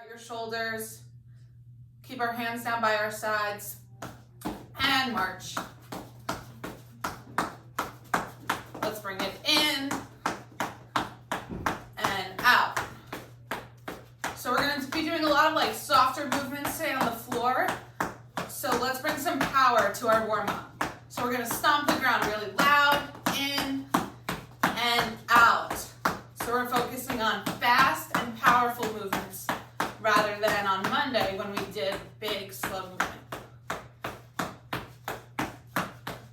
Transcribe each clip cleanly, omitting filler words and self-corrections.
Your shoulders. Keep our hands down by our sides. And march. Let's bring it in and out. So we're going to be doing a lot of like softer movements today on the floor. So let's bring some power to our warm-up. So we're going to stomp the ground really loud, in and out. So we're focusing on fast and powerful movements rather than on Monday when we did big, slow movement.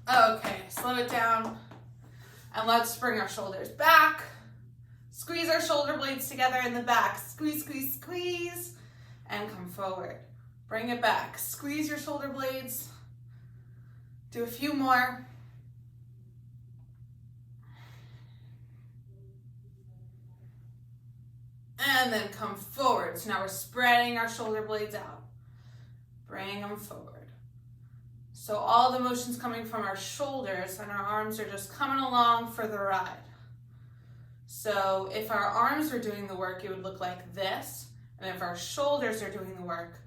Okay, slow it down. And let's bring our shoulders back. Squeeze our shoulder blades together in the back. Squeeze, squeeze, squeeze. And come forward. Bring it back. Squeeze your shoulder blades. Do a few more. And then come forward. So now we're spreading our shoulder blades out. Bring them forward. So all the motion's coming from our shoulders and our arms are just coming along for the ride. So if our arms are doing the work, it would look like this. And if our shoulders are doing the work,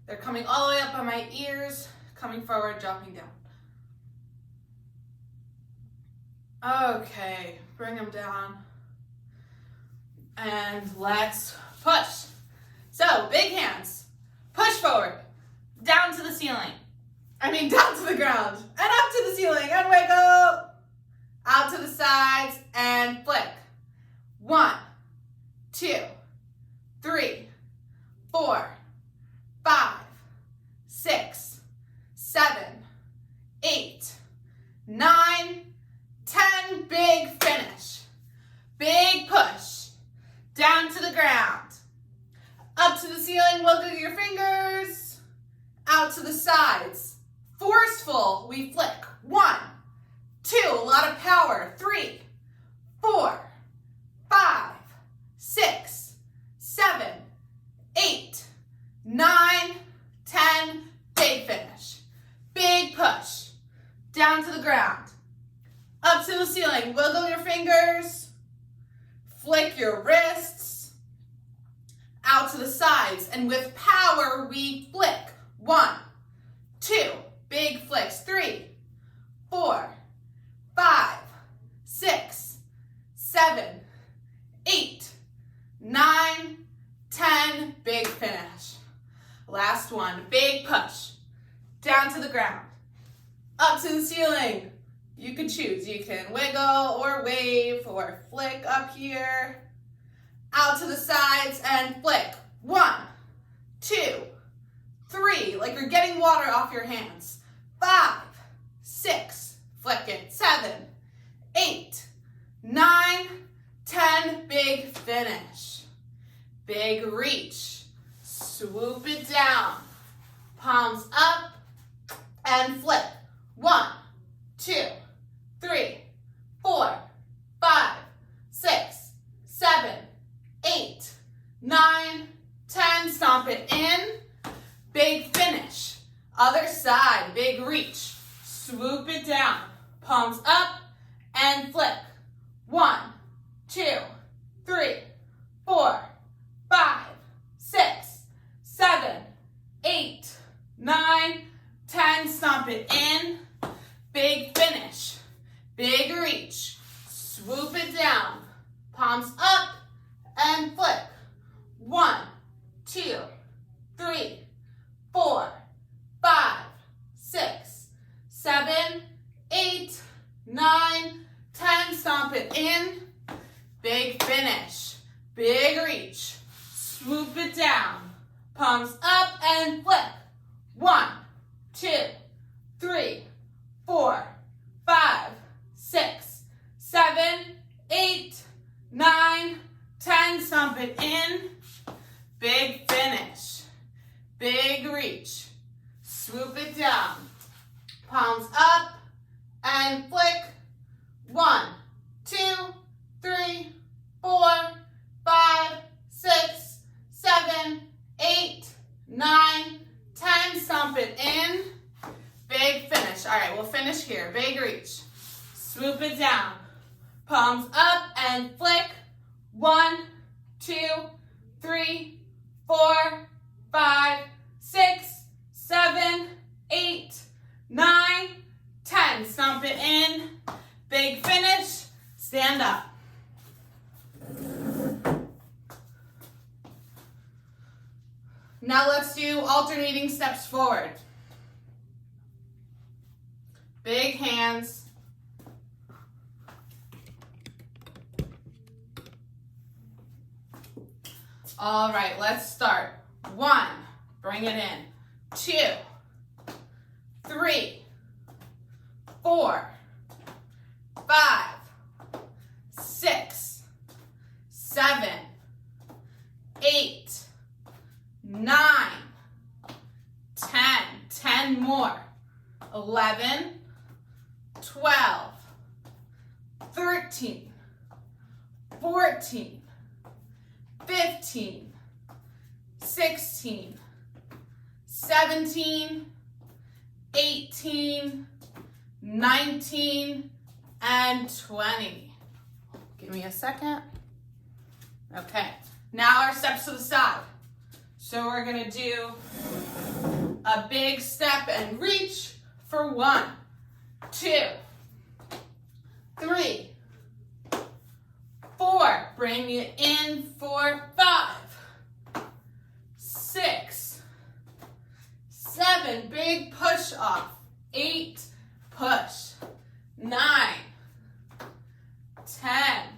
they're coming all the way up on my ears, coming forward, dropping down. Okay, bring them down. And let's push. So big hands, push forward, down to the ceiling. Down to the ground, and up to the ceiling, and wiggle. Out to the sides, and flick. 1, 2, 3, 4, 5, 6, 7, 8, 9, 10. Big finish. Big push. Down to the ground. Up to the ceiling, wiggle your fingers. Out to the sides. Forceful, we flick. 1, 2, a lot of power. 3, 4, 5, 6, 7, 8, 9, 10. Big finish. Big push. Down to the ground. Up to the ceiling. Wiggle your fingers. Flick your wrists. Out to the sides. And with power, we flick. 1, 2. Big flicks. 3, 4, 5, 6, 7, 8, 9, 10. Big finish. Last one. Big push. Down to the ground. Up to the ceiling. You can choose. You can wiggle or wave or flick up here. Out to the sides and flick. 1, 2, 3. Like you're getting water off your hands. 5, 6. Flick it. 7, 8, 9, 10. Big finish. Big reach. Swoop it down. Palms up and flip. 1, 2, 3, 4, 5, 6, 7, 8, 9, 10. Stomp it in. Big finish. Other side. Big reach. Swoop it down. Palms up and flip. 1, 2, 3, 4, 5, 6, 7, 8, 9, 10. Stomp it in. Big finish. Big reach. Swoop it down. Palms up and flip. 1, 2, 3, 4, 5, 6, 7, 8, 9, 10. Stomp it in. Big finish. Big reach. Swoop it down. Palms up and flip. 1, 2, 3, 4, 5, 6, 7, 8, 9, 10. Stomp it in. Big finish. Big reach. Swoop it down. Palms up and flick. 1, 2, 3, 4, 5, 6, 7, 8, 9, 10. Stomp it in. Big finish. All right, we'll finish here. Big reach. Swoop it down. Palms up and flick. 1, 2, 3, 4, 5, 6, 7, 8, 9, 10. Stomp it in. Big finish. Stand up. Now let's do alternating steps forward. Big hands. All right, let's start. 1, bring it in. 2, 3, 4, 5, 6, 7, 8, 9, 10. 10 more. 11, 12, 13, 14, 15, 16, 17, 18, 19, and 20. Give me a second. Okay, now our steps to the side. So we're gonna do a big step and reach for 1, 2, 3, 4. Bring it in for 5, 6, 7. Big push off. 8, push. 9, 10,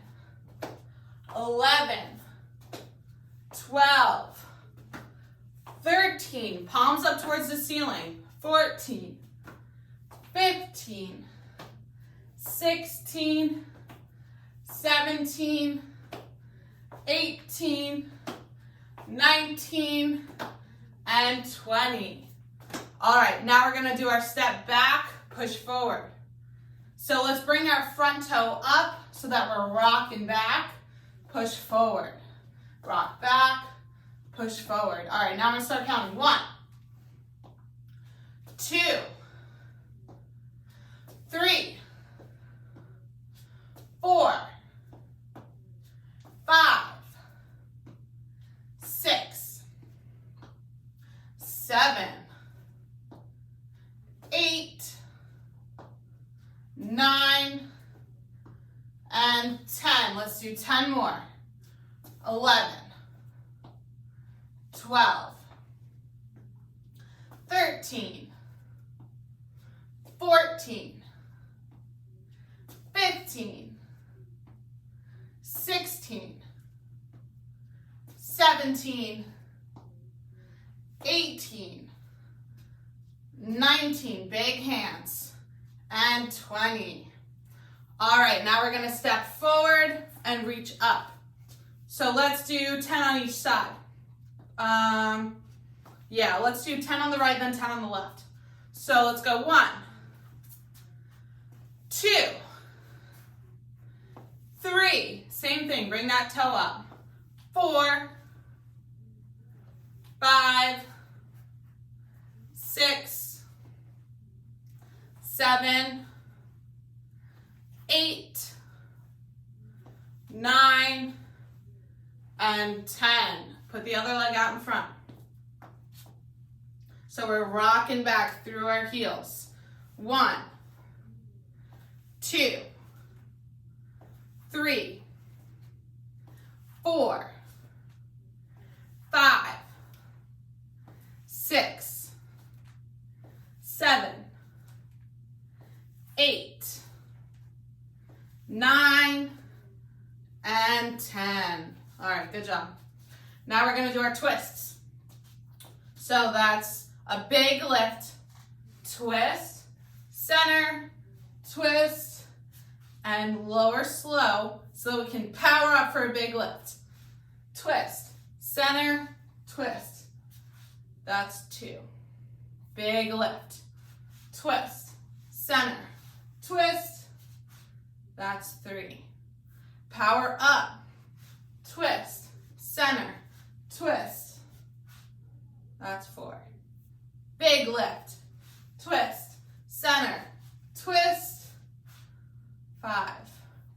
11, 12, 13. Palms up towards the ceiling. 14, 15, 16, 17, 18, 19, and 20. All right, now we're gonna do our step back, push forward. So let's bring our front toe up so that we're rocking back, push forward. Rock back, push forward. All right, now I'm gonna start counting. 1, 2, 3, 4, 5, 6, 7, 8, 9, and 10. Let's do 10 more. 11, 12, 13, 14, 15, 16, 17, 18, 19, big hands, and 20. All right, now we're gonna step forward and reach up. So let's do 10 on each side. Yeah, let's do 10 on the right, then 10 on the left. So let's go 1, 2, 3, same thing, bring that toe up. 4, 5, 6, 7, 8, 9, and 10. Put the other leg out in front. So we're rocking back through our heels. 1, 2, 3, 4, 5, 6, 7, 8, 9, and 10. All right, good job. Now we're gonna do our twists. So that's a big lift, twist, center, twist, and lower slow so we can power up for a big lift. Twist, center, twist. That's 2. Big lift, twist, center, twist. That's 3. Power up, twist, center, twist. That's 4. Big lift, twist, center, twist. 5.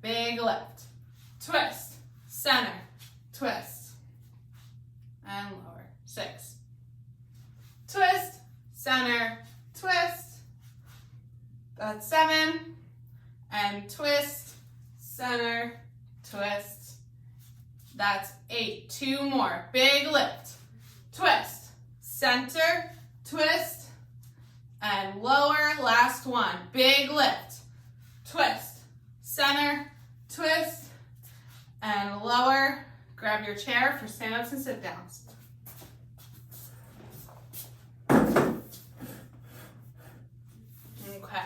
Big lift, twist, center, twist. And lower. 6. Twist, center, twist. That's 7. And twist, center, twist. That's 8. 2 more. Big lift. Twist, center, twist, and lower. Last one. Big lift. Twist, center, twist, and lower. Grab your chair for stand-ups and sit-downs. Okay.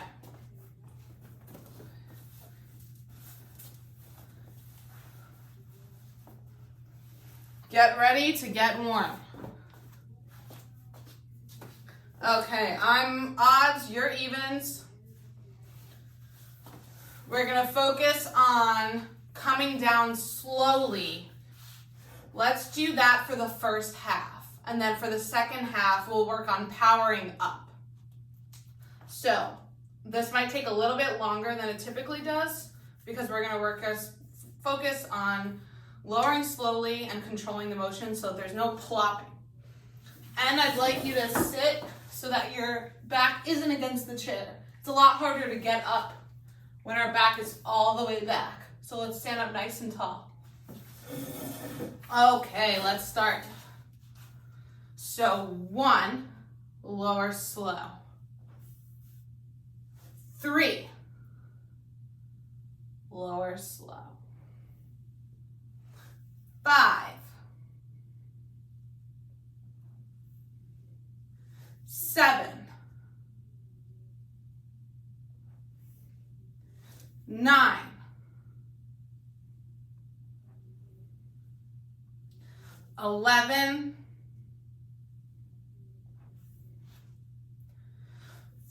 Get ready to get warm. Okay, I'm odds, you're evens. We're gonna focus on coming down slowly. Let's do that for the first half. And then for the second half, we'll work on powering up. So this might take a little bit longer than it typically does because we're gonna focus on lowering slowly and controlling the motion so that there's no plopping. And I'd like you to sit so that your back isn't against the chair. It's a lot harder to get up when our back is all the way back. So let's stand up nice and tall. Okay, let's start. So 1, lower slow. 3, lower slow. 5, 7, 9, 11,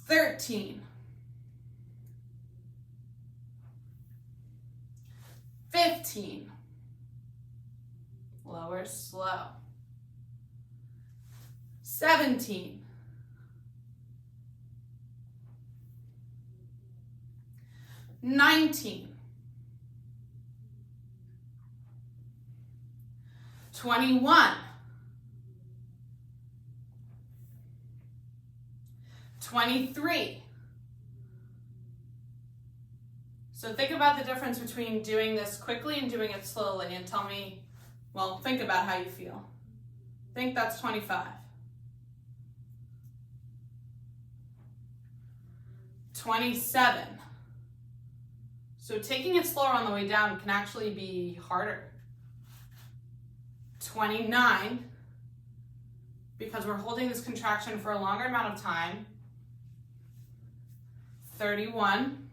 13, 15, lower slow. 17, 19, 21, 23. So think about the difference between doing this quickly and doing it slowly and tell me, well, think about how you feel. Think that's 25. 27. So taking it slower on the way down can actually be harder. 29, because we're holding this contraction for a longer amount of time. 31.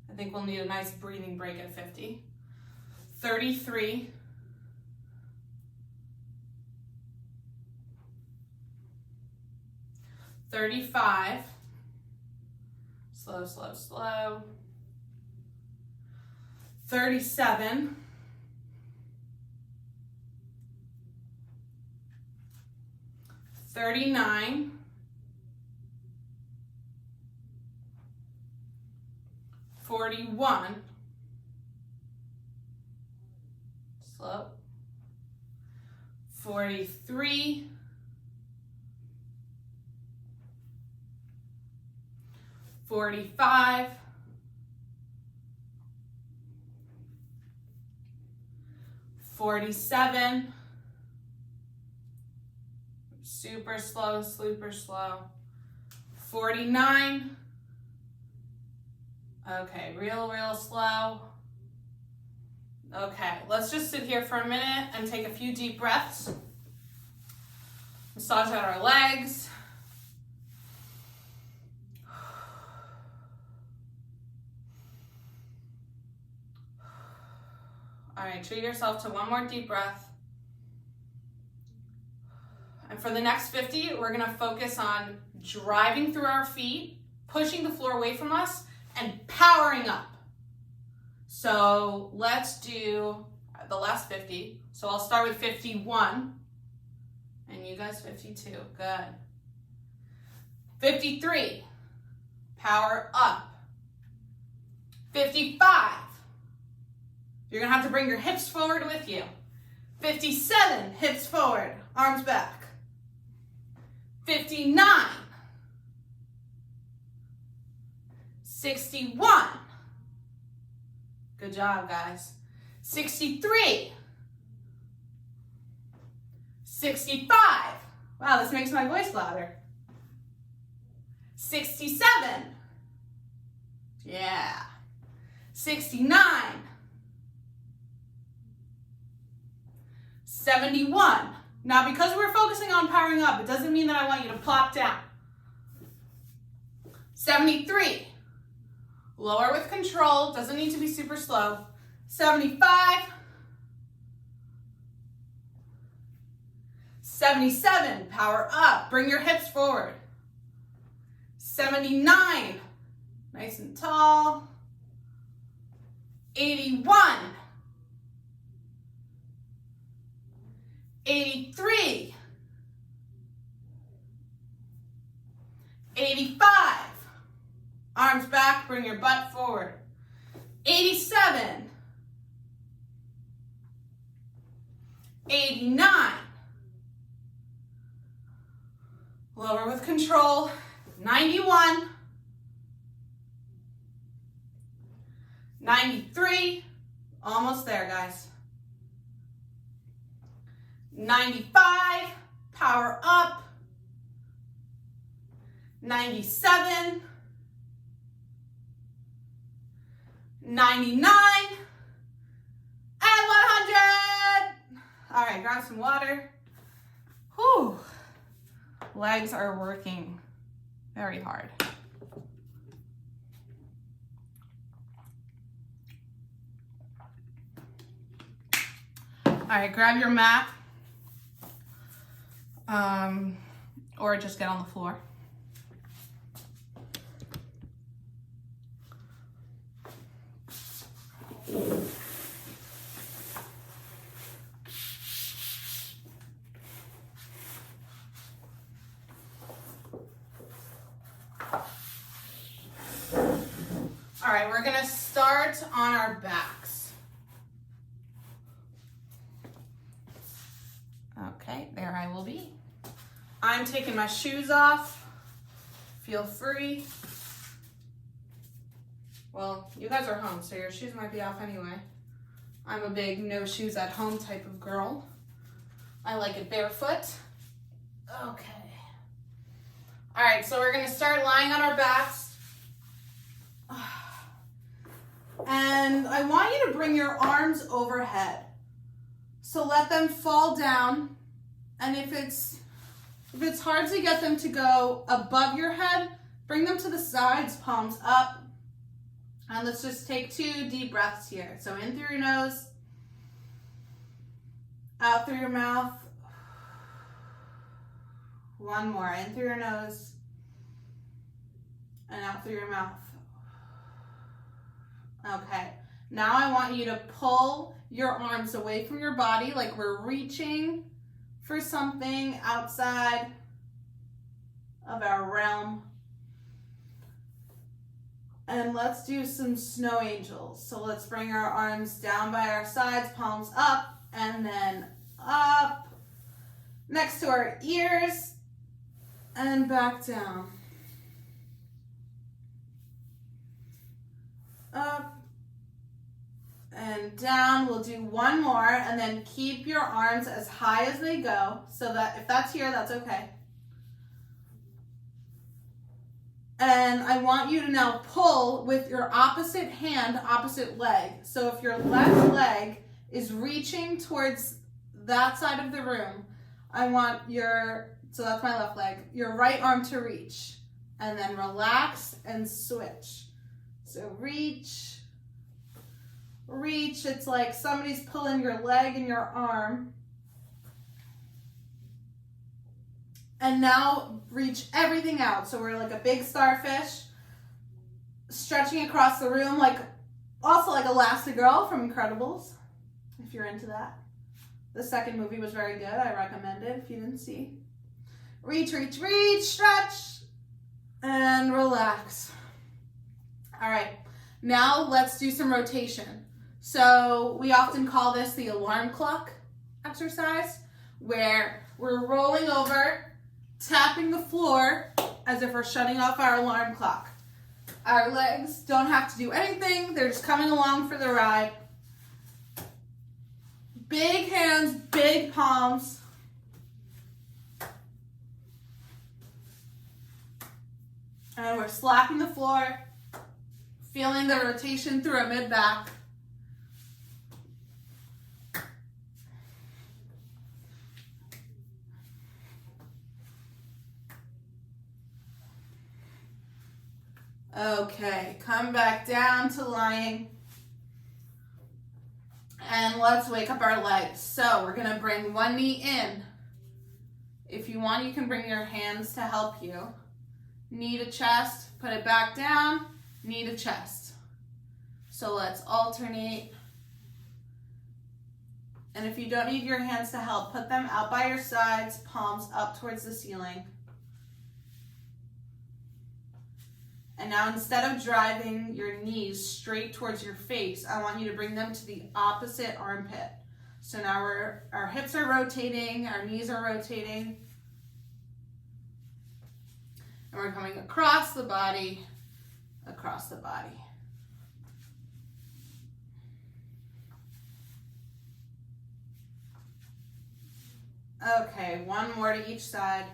I think we'll need a nice breathing break at 50. 33. 35. Slow, slow, slow. 37. 39. 41. Slow. 43. 45. 47. Super slow, super slow. 49. Okay, real slow. Okay, let's just sit here for a minute and take a few deep breaths. Massage out our legs. All right, treat yourself to one more deep breath. And for the next 50, we're gonna focus on driving through our feet, pushing the floor away from us, and powering up. So let's do the last 50. So I'll start with 51, and you guys 52, good. 53, power up. 55, you're gonna have to bring your hips forward with you. 57, hips forward, arms back. 59. 61. Good job, guys. 63. 65. Wow, this makes my voice louder. 67. Yeah. 69. 71. Now, because we're focusing on powering up, it doesn't mean that I want you to plop down. 73. Lower with control, doesn't need to be super slow. 75. 77, power up, bring your hips forward. 79, nice and tall. 81. 83. 85. Arms back, bring your butt forward. 87. 89. Lower with control. 91. 93. Almost there, guys. 95. Power up. 97. 99. And 100. All right, grab some water. Whew. Legs are working very hard. All right, grab your mat, or just get on the floor. All right, we're gonna start on our backs. Okay, there I will be. I'm taking my shoes off. Feel free. Well, you guys are home, so your shoes might be off anyway. I'm a big no shoes at home type of girl. I like it barefoot. Okay. All right, so we're gonna start lying on our backs. And I want you to bring your arms overhead. So let them fall down. And if it's hard to get them to go above your head, bring them to the sides, palms up. And let's just take 2 deep breaths here. So in through your nose, out through your mouth. One more, in through your nose, and out through your mouth. Okay, now I want you to pull your arms away from your body like we're reaching for something outside of our realm. And let's do some snow angels. So let's bring our arms down by our sides, palms up, and then up, next to our ears, and back down. Up and down. We'll do one more, and then keep your arms as high as they go, so that if that's here, that's okay. And I want you to now pull with your opposite hand, opposite leg. So if your left leg is reaching towards that side of the room, I want so that's my left leg, your right arm to reach. And then relax and switch. So reach, it's like somebody's pulling your leg and your arm. And now reach everything out. So we're like a big starfish, stretching across the room, also like Elastigirl from Incredibles, if you're into that. The second movie was very good. I recommend it if you didn't see. Reach, reach, reach, stretch, and relax. All right, now let's do some rotation. So we often call this the alarm clock. exercise where we're rolling over, tapping the floor as if we're shutting off our alarm clock. Our legs don't have to do anything. They're just coming along for the ride. Big hands, big palms. And we're slapping the floor, feeling the rotation through our mid-back. Okay, come back down to lying. And let's wake up our legs. So we're gonna bring one knee in. If you want, you can bring your hands to help you. Knee to chest, put it back down, knee to chest. So let's alternate. And if you don't need your hands to help, put them out by your sides, palms up towards the ceiling. And now instead of driving your knees straight towards your face, I want you to bring them to the opposite armpit. So now our hips are rotating, our knees are rotating. And we're coming across the body, across the body. Okay, one more to each side.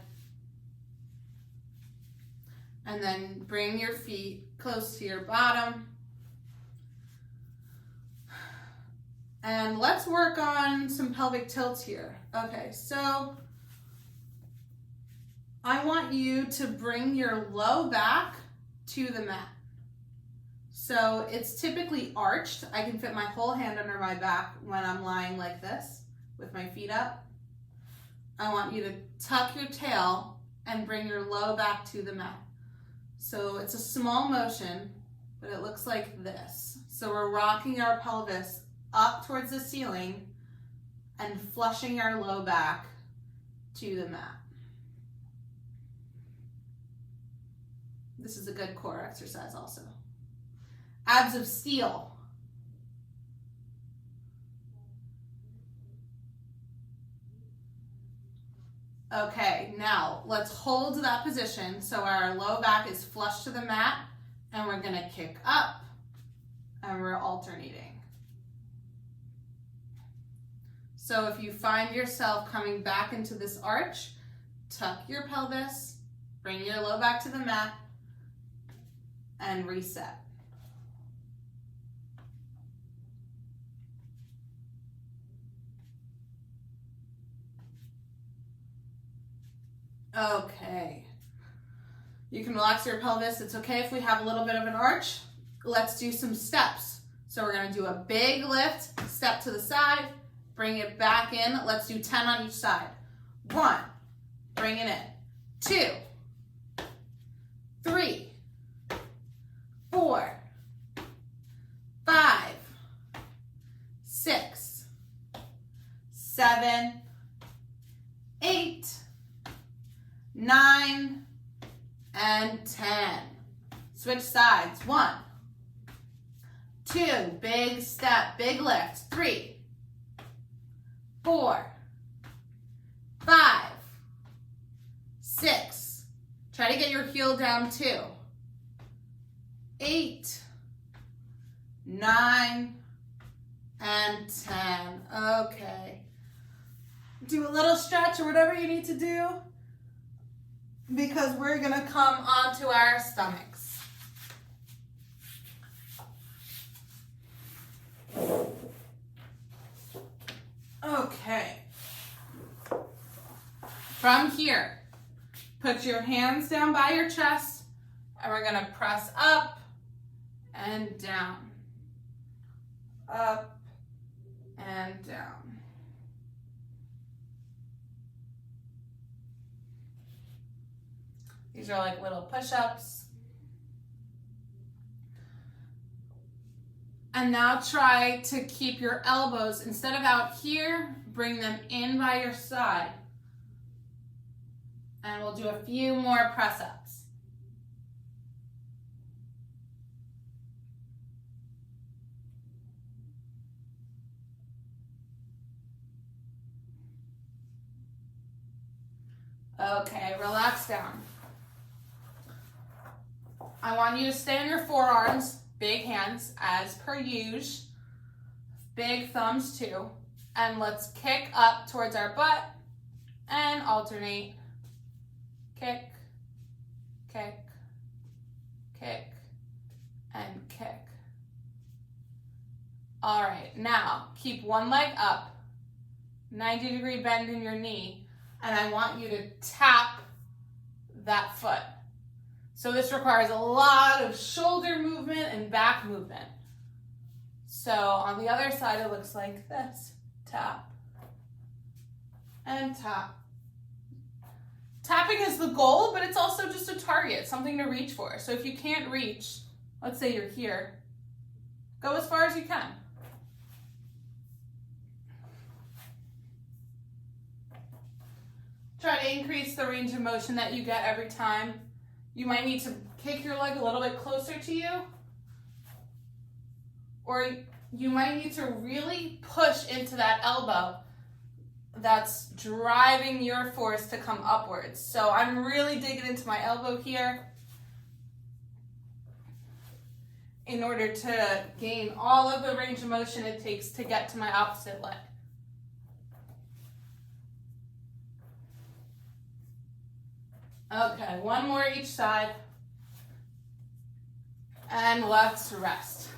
And then bring your feet close to your bottom. And let's work on some pelvic tilts here. Okay, so I want you to bring your low back to the mat. So it's typically arched. I can fit my whole hand under my back when I'm lying like this with my feet up. I want you to tuck your tail and bring your low back to the mat. So it's a small motion, but it looks like this. So we're rocking our pelvis up towards the ceiling and flushing our low back to the mat. This is a good core exercise also. Abs of steel. Okay, now let's hold that position so our low back is flush to the mat, and we're gonna kick up and we're alternating. So if you find yourself coming back into this arch, tuck your pelvis, bring your low back to the mat, and reset. Okay. You can relax your pelvis. It's okay if we have a little bit of an arch. Let's do some steps. So we're gonna do a big lift, step to the side, bring it back in. Let's do 10 on each side. 1, bring it in. 2, 3, 4, 5, 6, 7, 8, 9, and 10. Switch sides. 1, 2, big step, big lift. 3, 4, 5, 6. Try to get your heel down 2. 8, 9, and 10. Okay. Do a little stretch or whatever you need to do, because we're gonna come onto our stomachs. Okay. From here, put your hands down by your chest, and we're gonna press up and down. Up and down. These are like little push-ups. And now try to keep your elbows, instead of out here, bring them in by your side. And we'll do a few more press-ups. Okay, relax down. I want you to stay on your forearms, big hands as per usual, big thumbs too. And let's kick up towards our butt and alternate. Kick, kick, kick, and kick. All right, now keep one leg up, 90-degree bend in your knee, and I want you to tap that foot. So this requires a lot of shoulder movement and back movement. So on the other side, it looks like this. Tap and tap. Tapping is the goal, but it's also just a target, something to reach for. So if you can't reach, let's say you're here, go as far as you can. Try to increase the range of motion that you get every time. You might need to kick your leg a little bit closer to you, or you might need to really push into that elbow that's driving your force to come upwards. So I'm really digging into my elbow here in order to gain all of the range of motion it takes to get to my opposite leg. Okay, one more each side. And let's rest.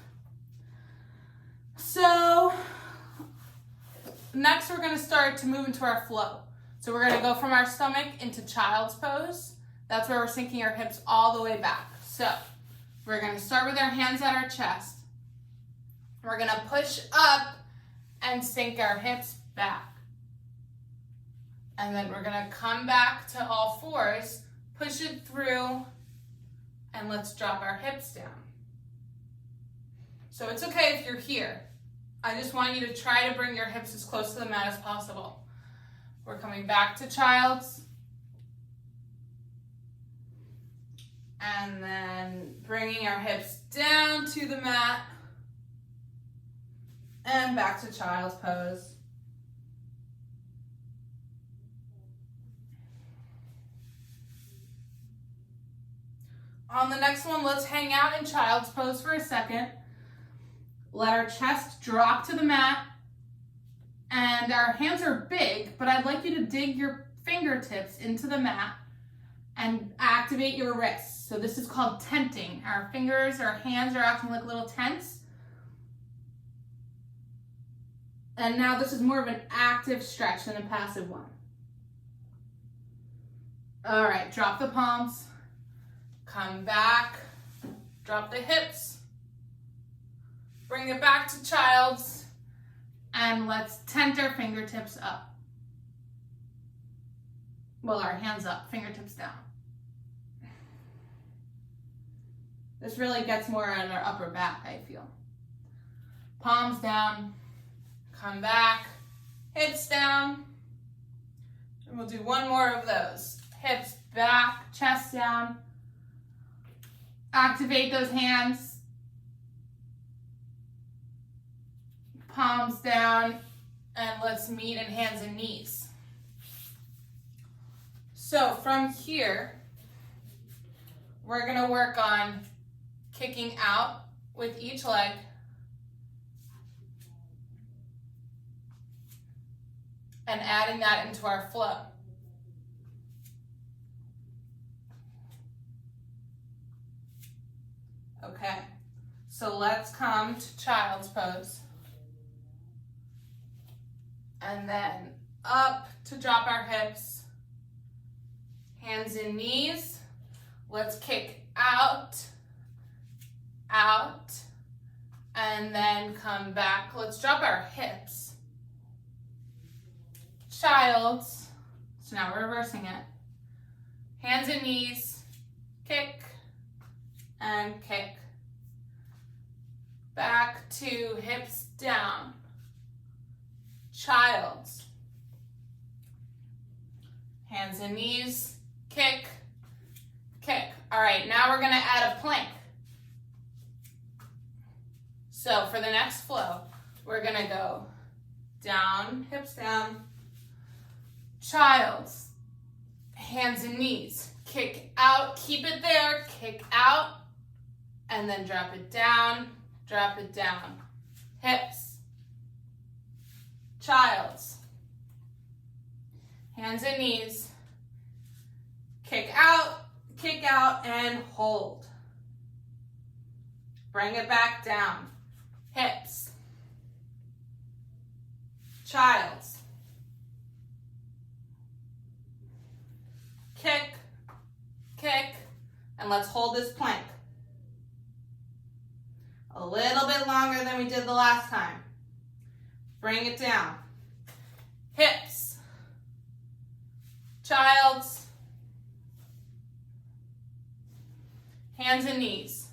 So next we're going to start to move into our flow. So we're going to go from our stomach into child's pose. That's where we're sinking our hips all the way back. So we're going to start with our hands at our chest. We're going to push up and sink our hips back. And then we're going to come back to all fours, push it through, and let's drop our hips down. So it's okay if you're here. I just want you to try to bring your hips as close to the mat as possible. We're coming back to child's. And then bringing our hips down to the mat. And back to child's pose. On the next one, let's hang out in child's pose for a second. Let our chest drop to the mat. And our hands are big, but I'd like you to dig your fingertips into the mat and activate your wrists. So this is called tenting. Our fingers, our hands are acting like little tents. And now this is more of an active stretch than a passive one. All right, drop the palms. Come back, drop the hips, bring it back to child's, and let's tent our fingertips up. Well, our hands up, fingertips down. This really gets more on our upper back, I feel. Palms down, come back, hips down, and we'll do one more of those. Hips back, chest down. Activate those hands. Palms down, and let's meet in hands and knees. So from here, we're going to work on kicking out with each leg. And adding that into our flow. Okay, so let's come to child's pose. And then up to drop our hips. Hands and knees. Let's kick out, out, and then come back. Let's drop our hips. Child's. So now we're reversing it. Hands and knees. Kick and kick. Back to hips down. Child's. Hands and knees. Kick, kick. All right, now we're going to add a plank. So for the next flow, we're going to go down, hips down. Child's. Hands and knees. Kick out, keep it there, kick out, and then drop it down, drop it down. Hips. Child's. Hands and knees. Kick out, and hold. Bring it back down. Hips. Child's. Kick, kick, and let's hold this plank. A little bit longer than we did the last time. Bring it down. Hips. Child's. Hands and knees.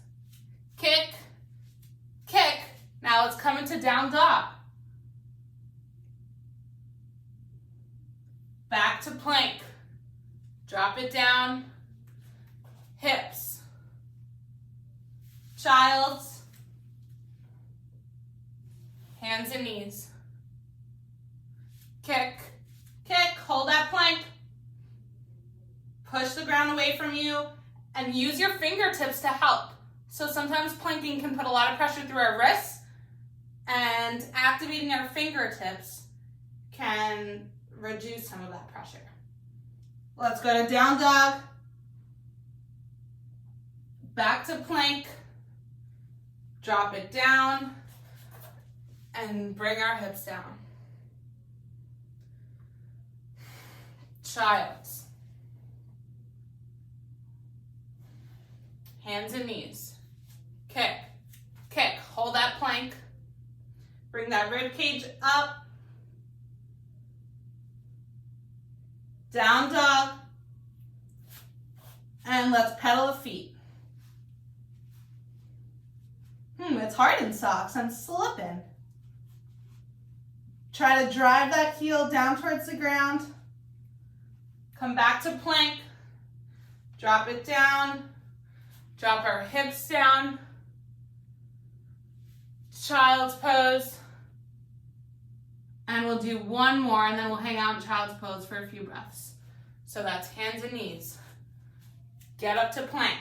Kick, kick. Now let's come into down dog. Back to plank. Drop it down. Hips. Child's. Hands and knees. Kick, kick. Hold that plank. Push the ground away from you and use your fingertips to help. So sometimes planking can put a lot of pressure through our wrists, and activating our fingertips can reduce some of that pressure. Let's go to down dog. Back to plank. Drop it down and bring our hips down. Child's. Hands and knees. Kick, kick. Hold that plank. Bring that rib cage up. Down dog. And let's pedal the feet. It's hard in socks. I'm slipping. Try to drive that heel down towards the ground. Come back to plank. Drop it down. Drop our hips down. Child's pose. And we'll do one more, and then we'll hang out in child's pose for a few breaths. So that's hands and knees. Get up to plank.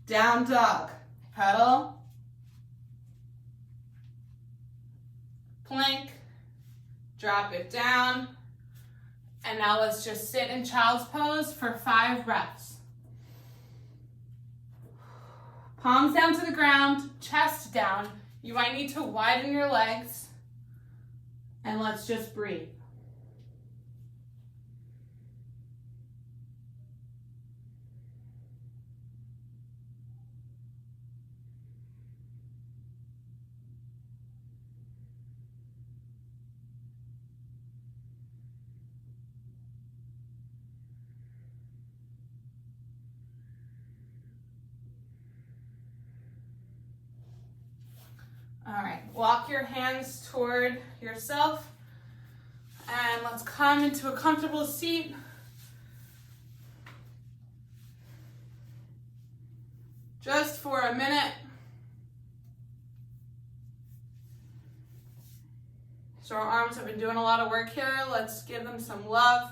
Down dog. Pedal. Plank. Drop it down. And now let's just sit in child's pose for 5 breaths. Palms down to the ground, chest down. You might need to widen your legs. And let's just breathe. All right, walk your hands toward yourself, and let's come into a comfortable seat. Just for a minute. So our arms have been doing a lot of work here. Let's give them some love.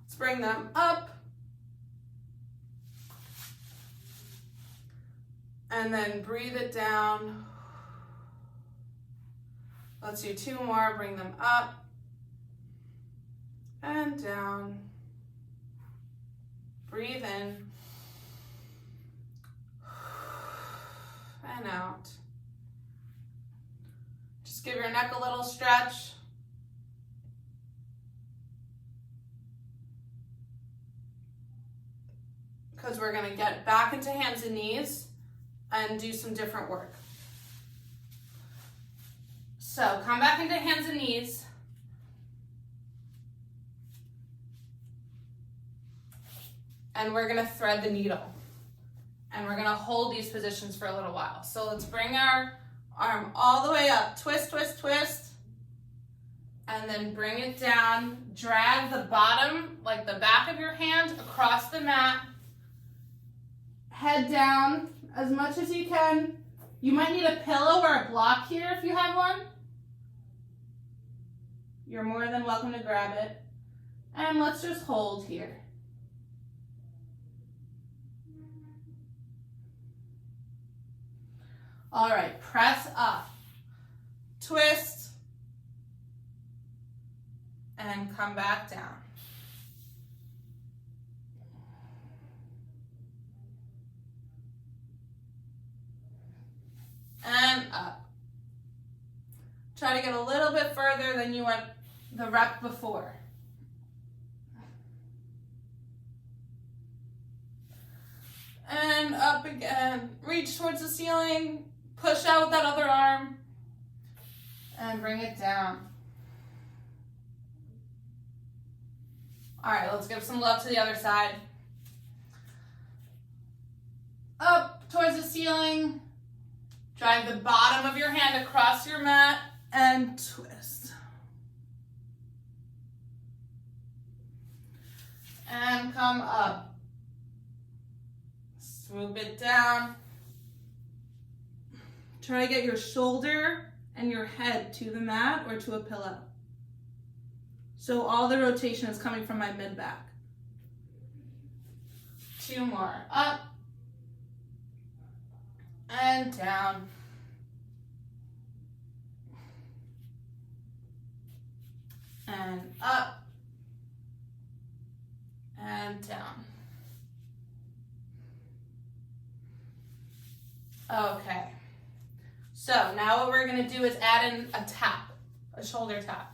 Let's bring them up. And then breathe it down. Let's do 2 more. Bring them up and down. Breathe in and out. Just give your neck a little stretch. Because we're going to get back into hands and knees and do some different work. So come back into hands and knees. And we're going to thread the needle. And we're going to hold these positions for a little while. So let's bring our arm all the way up. Twist, twist, twist. And then bring it down. Drag the bottom, like the back of your hand, across the mat. Head down as much as you can. You might need a pillow or a block here if you have one. You're more than welcome to grab it. And let's just hold here. All right, press up, twist, and come back down. And up. Try to get a little bit further than you went the rep before. And up again. Reach towards the ceiling. Push out with that other arm. And bring it down. All right, let's give some love to the other side. Up towards the ceiling. Drive the bottom of your hand across your mat and twist. And come up. Swoop it down. Try to get your shoulder and your head to the mat or to a pillow. So all the rotation is coming from my mid-back. 2 more. Up. And down. And up. And down. Okay. So now what we're going to do is add in a tap, a shoulder tap.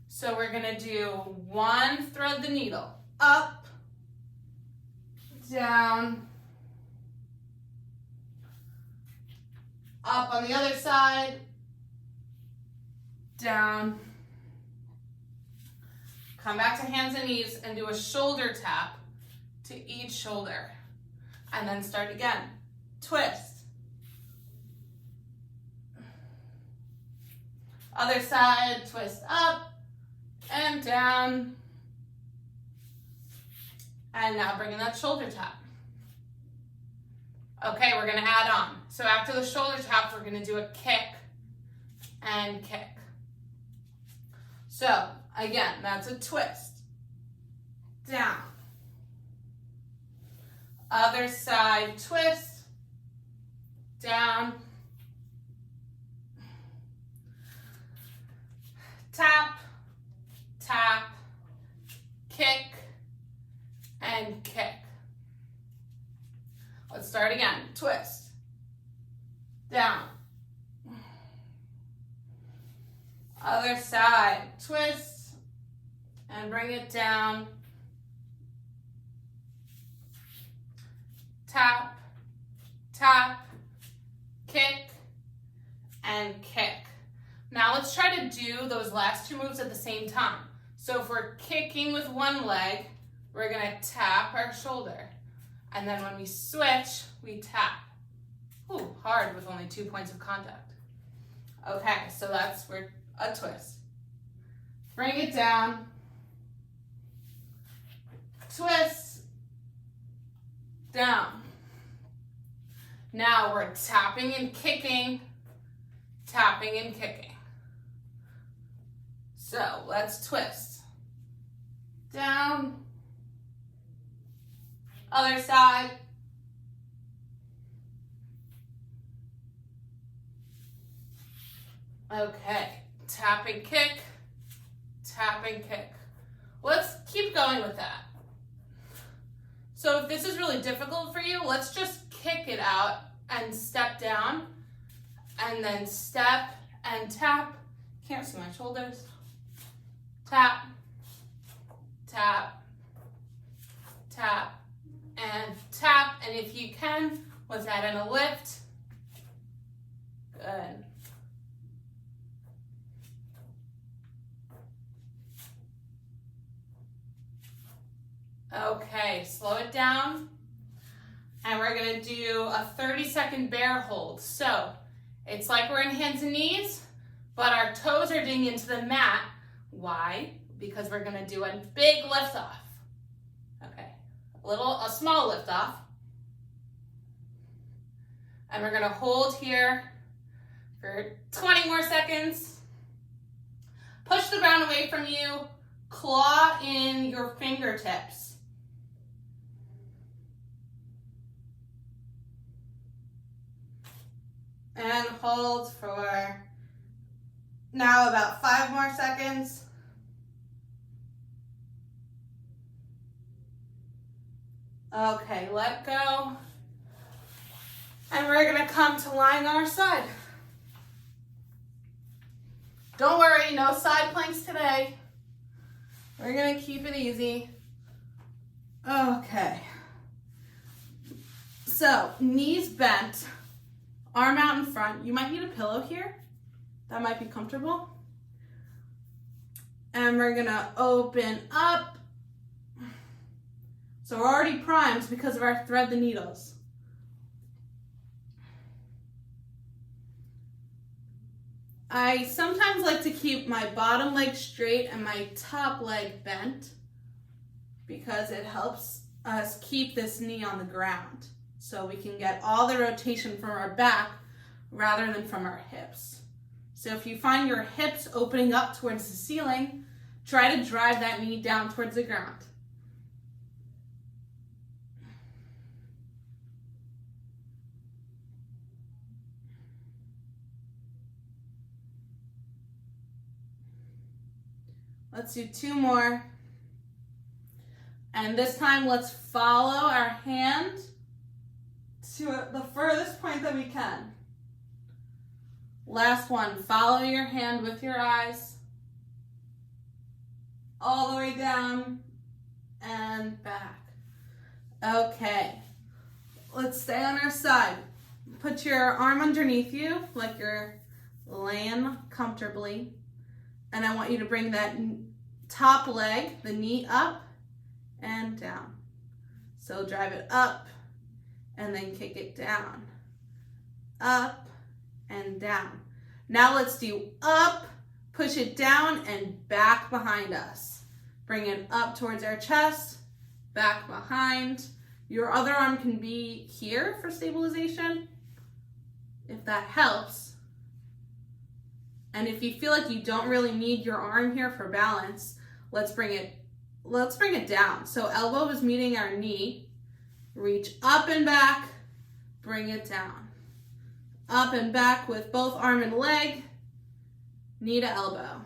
So we're going to do 1, thread the needle, up, down, up on the other side, down, come back to hands and knees and do a shoulder tap to each shoulder. And then start again. Twist. Other side, twist up and down. And now bring in that shoulder tap. Okay, we're gonna add on. So after the shoulder tap, we're gonna do a kick and kick. So again, that's a twist. Down. Other side, twist. Down. Tap, tap, kick, and kick. Let's start again. Twist. Down. Other side. Twist. And bring it down. Tap, tap, kick, and kick. Now let's try to do those last 2 moves at the same time. So if we're kicking with one leg, we're gonna tap our shoulder. And then when we switch, we tap. Ooh, hard with only 2 points of contact. Okay, so that's for a twist. Bring it down. Twist. Down. Now we're tapping and kicking, tapping and kicking. So let's twist. Down. Other side. Okay, tap and kick, tap and kick. Let's keep going with that. So if this is really difficult for you, let's just kick it out and step down, and then step and tap. Can't see my shoulders. Tap, tap, tap, and tap. And if you can, let's add in a lift. Good. Okay, slow it down. And we're gonna do a 30-second bear hold. So it's like we're in hands and knees, but our toes are digging into the mat. Why? Because we're gonna do a big lift off. Okay, a small lift off. And we're gonna hold here for 20 more seconds. Push the ground away from you. claw in your fingertips. And hold for now about 5 more seconds. Okay, let go. And we're gonna come to lying on our side. Don't worry, no side planks today. We're gonna keep it easy. Okay. So, knees bent, arm out in front. You might need a pillow here. That might be comfortable. And we're gonna open up. So we're already primed because of our thread the needles. I sometimes like to keep my bottom leg straight and my top leg bent because it helps us keep this knee on the ground so we can get all the rotation from our back rather than from our hips. So if you find your hips opening up towards the ceiling, try to drive that knee down towards the ground. Let's do 2 more. And this time, let's follow our hand to the furthest point that we can. Last one, follow your hand with your eyes all the way down and back. Okay, let's stay on our side. Put your arm underneath you like you're laying comfortably. And I want you to bring that top leg, the knee up and down. So drive it up and then kick it down. Up and down. Now let's do up, push it down and back behind us. Bring it up towards our chest, back behind. Your other arm can be here for stabilization, if that helps. And if you feel like you don't really need your arm here for balance, let's bring it down. So elbow is meeting our knee. Reach up and back, bring it down. Up and back with both arm and leg, knee to elbow.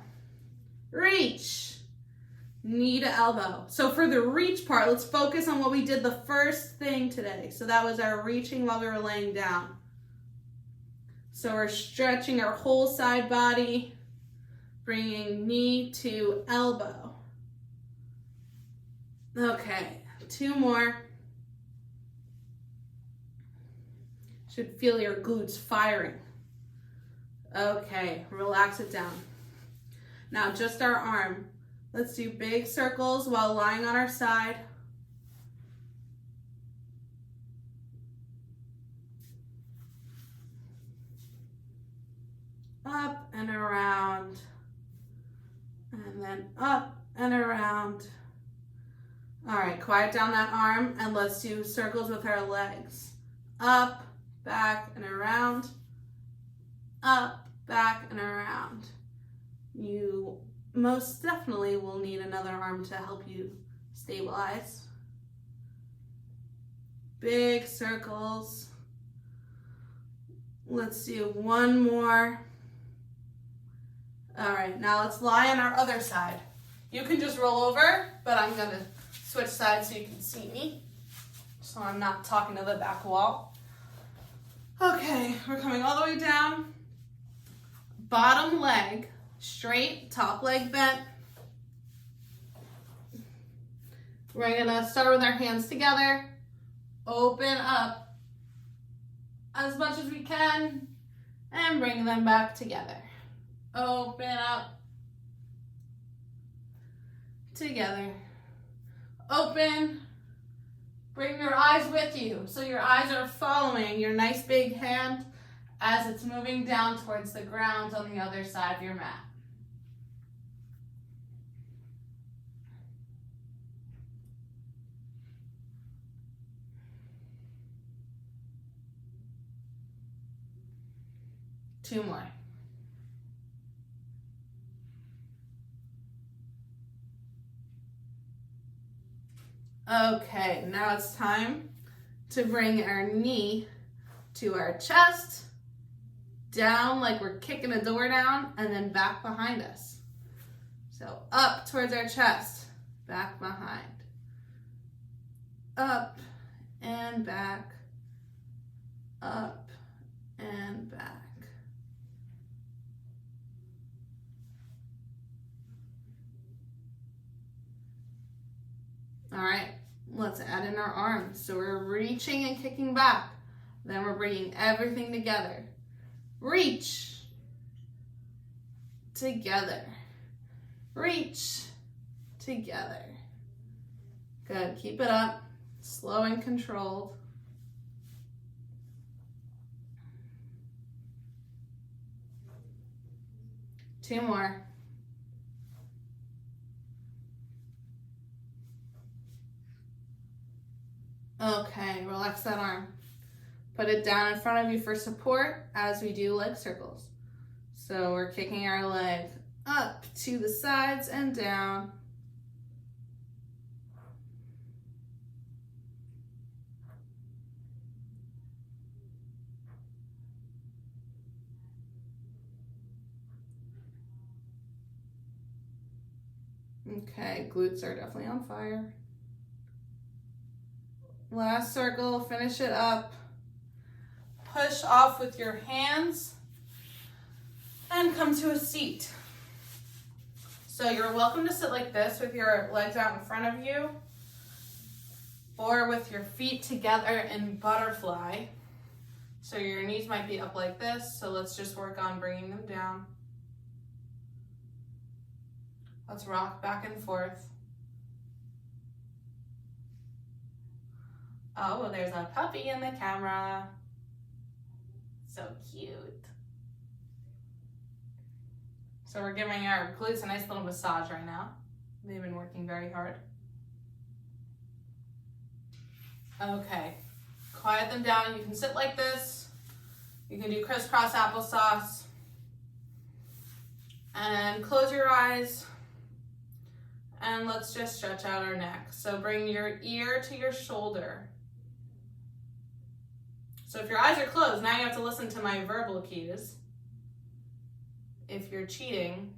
Reach, knee to elbow. So for the reach part, let's focus on what we did the first thing today. So that was our reaching while we were laying down. So we're stretching our whole side body, bringing knee to elbow. Okay, 2 more. Should feel your glutes firing. Okay, relax it down. Now just our arm. Let's do big circles while lying on our side. Up and around, and then up and around. All right, quiet down that arm and let's do circles with our legs. Up, back, and around. Up, back, and around. You most definitely will need another arm to help you stabilize. Big circles. Let's do 1 more. All right, now let's lie on our other side. You can just roll over, but I'm gonna switch sides so you can see me, so I'm not talking to the back wall. Okay, we're coming all the way down. Bottom leg straight, top leg bent. We're gonna start with our hands together. Open up as much as we can and bring them back together. Open up, together. Open, bring your eyes with you. So your eyes are following your nice big hand as it's moving down towards the ground on the other side of your mat. Two more. Okay, now it's time to bring our knee to our chest, down like we're kicking a door down, and then back behind us. So up towards our chest, back behind. Up and back, up and back. All right, let's add in our arms. So we're reaching and kicking back. Then we're bringing everything together. Reach, together. Reach, together. Good, keep it up, slow and controlled. Two more. Okay, relax that arm. Put it down in front of you for support as we do leg circles. So we're kicking our leg up to the sides and down. Okay, glutes are definitely on fire. Last circle, finish it up. Push off with your hands and come to a seat. So you're welcome to sit like this with your legs out in front of you, or with your feet together in butterfly. So your knees might be up like this, so let's just work on bringing them down. Let's rock back and forth. Oh, there's a puppy in the camera. So cute. So we're giving our glutes a nice little massage right now. They've been working very hard. Okay, quiet them down. You can sit like this. You can do crisscross applesauce. And close your eyes. And let's just stretch out our neck. So bring your ear to your shoulder. So if your eyes are closed, now you have to listen to my verbal cues. If you're cheating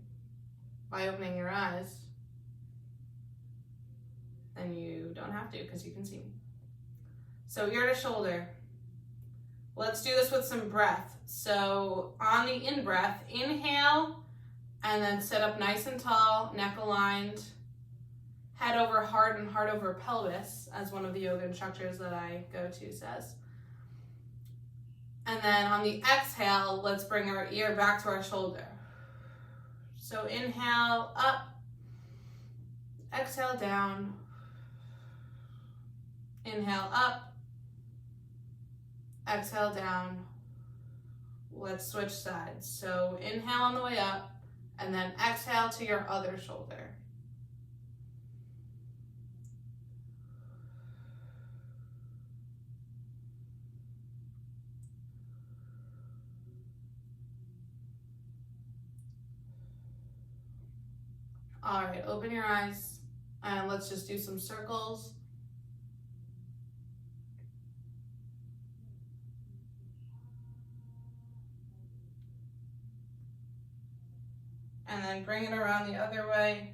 by opening your eyes, then you don't have to because you can see me. So ear to shoulder. Let's do this with some breath. So on the in-breath, inhale, and then sit up nice and tall, neck aligned, head over heart and heart over pelvis, as one of the yoga instructors that I go to says. And then on the exhale, let's bring our ear back to our shoulder. So inhale, up, exhale, down, inhale, up, exhale, down. Let's switch sides. So inhale on the way up, and then exhale to your other shoulder. All right, open your eyes and let's just do some circles. And then bring it around the other way.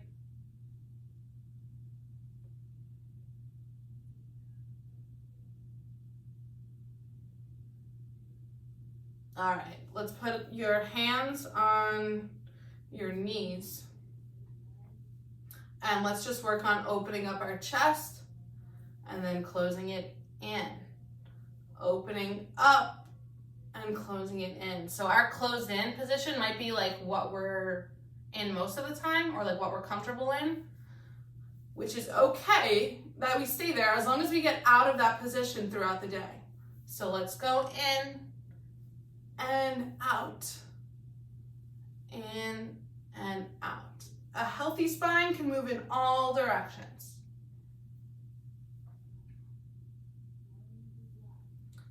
All right, let's put your hands on your knees. And let's just work on opening up our chest and then closing it in. Opening up and closing it in. So our closed in position might be like what we're in most of the time, or like what we're comfortable in, which is okay that we stay there as long as we get out of that position throughout the day. So let's go in and out. In and out. A healthy spine can move in all directions.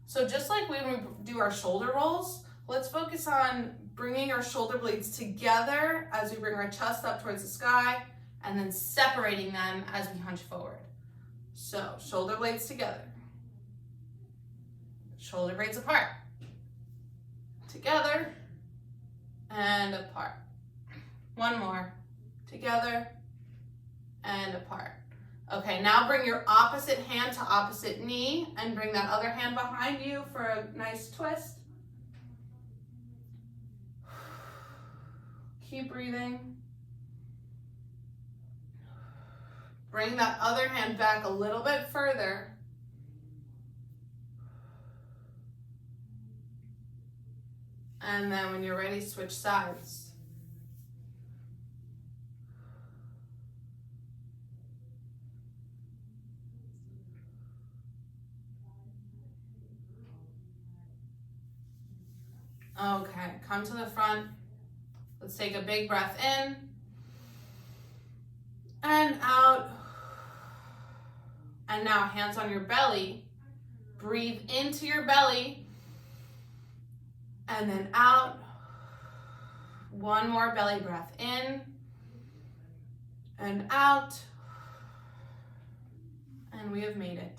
So just like when we do our shoulder rolls, let's focus on bringing our shoulder blades together as we bring our chest up towards the sky, and then separating them as we hunch forward. So shoulder blades together, shoulder blades apart, together and apart. One more, together and apart. Okay, now bring your opposite hand to opposite knee and bring that other hand behind you for a nice twist. Keep breathing. Bring that other hand back a little bit further. And then when you're ready, switch sides. Okay, come to the front. Let's take a big breath in and out. And now hands on your belly. Breathe into your belly and then out. One more belly breath in and out. And we have made it.